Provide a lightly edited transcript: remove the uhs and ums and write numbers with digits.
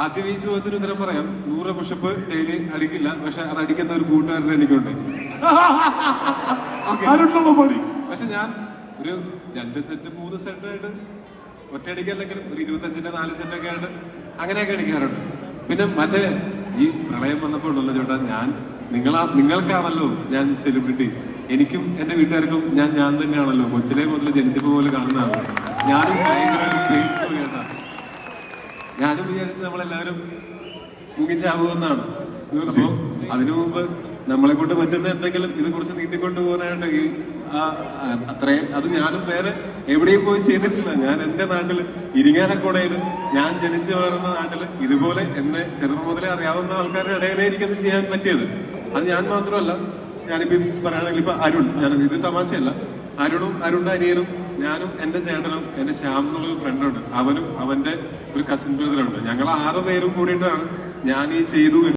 ആദ്യം ഈ ചോദ്യത്തിന് ഉത്തരം പറയാം. 100 പുഷപ്പ് ഡെയിലി അടിക്കില്ല, പക്ഷെ അത് അടിക്കുന്ന ഒരു കൂട്ടുകാരൻ എനിക്കുണ്ട്. പക്ഷെ ഞാൻ ഒരു 2 സെറ്റ് 3 സെറ്റ് ആയിട്ട് ഒറ്റയടിക്ക് അല്ലെങ്കിൽ ഒരു 25ന്റെ 4 സെറ്റൊക്കെ ആയിട്ട് അങ്ങനെയൊക്കെ അടിക്കാറുണ്ട്. പിന്നെ മറ്റേ ഈ പ്രളയം വന്നപ്പോൾ ഉണ്ടല്ലോ ചേട്ടാ, നിങ്ങൾക്കാണല്ലോ ഞാൻ സെലിബ്രിറ്റി. എനിക്കും എന്റെ വീട്ടുകാർക്കും ഞാൻ തന്നെയാണല്ലോ. കൊച്ചിലെ മുതൽ ജനിച്ചപ്പോ പോലെ കാണുന്നതാണ്. ഞാനും ഭയങ്കര ചേട്ടാ. ഞാനും വിചാരിച്ച് നമ്മളെല്ലാവരും മുങ്ങിച്ചാവുമെന്നാണ്. അപ്പോ അതിനു മുമ്പ് നമ്മളെ കൊണ്ട് പറ്റുന്ന എന്തെങ്കിലും ഇത് കുറച്ച് നീട്ടിക്കൊണ്ട് പോകാനായിട്ട് ഈ അത്രയും അത് ഞാനും വേറെ എവിടെയും പോയി ചെയ്തിട്ടില്ല. ഞാൻ എന്റെ നാട്ടില് ഇരിങ്ങാലക്കുടയില് ഞാൻ ജനിച്ചു വളർന്ന നാട്ടില് ഇതുപോലെ എന്നെ ചെറുപ്പം മുതലേ അറിയാവുന്ന ആൾക്കാരുടെ ഇടയിലേ എനിക്കത് ചെയ്യാൻ പറ്റിയത്. അത് ഞാൻ മാത്രമല്ല, ഞാനിപ്പോ പറയുകയാണെങ്കിൽ ഇപ്പൊ അരുൺ, ഇത് തമാശയല്ല, അരുണിന്റെ അനിയനും ഞാനും എന്റെ ചേട്ടനും എന്റെ ശ്യാം എന്നുള്ളൊരു ഫ്രണ്ടുണ്ട്, അവനും അവന്റെ ഒരു കസിൻ ബ്രദറുണ്ട്. ഞങ്ങൾ 6 പേരും കൂടിയിട്ടാണ് ഞാൻ ഈ ചെയ്തു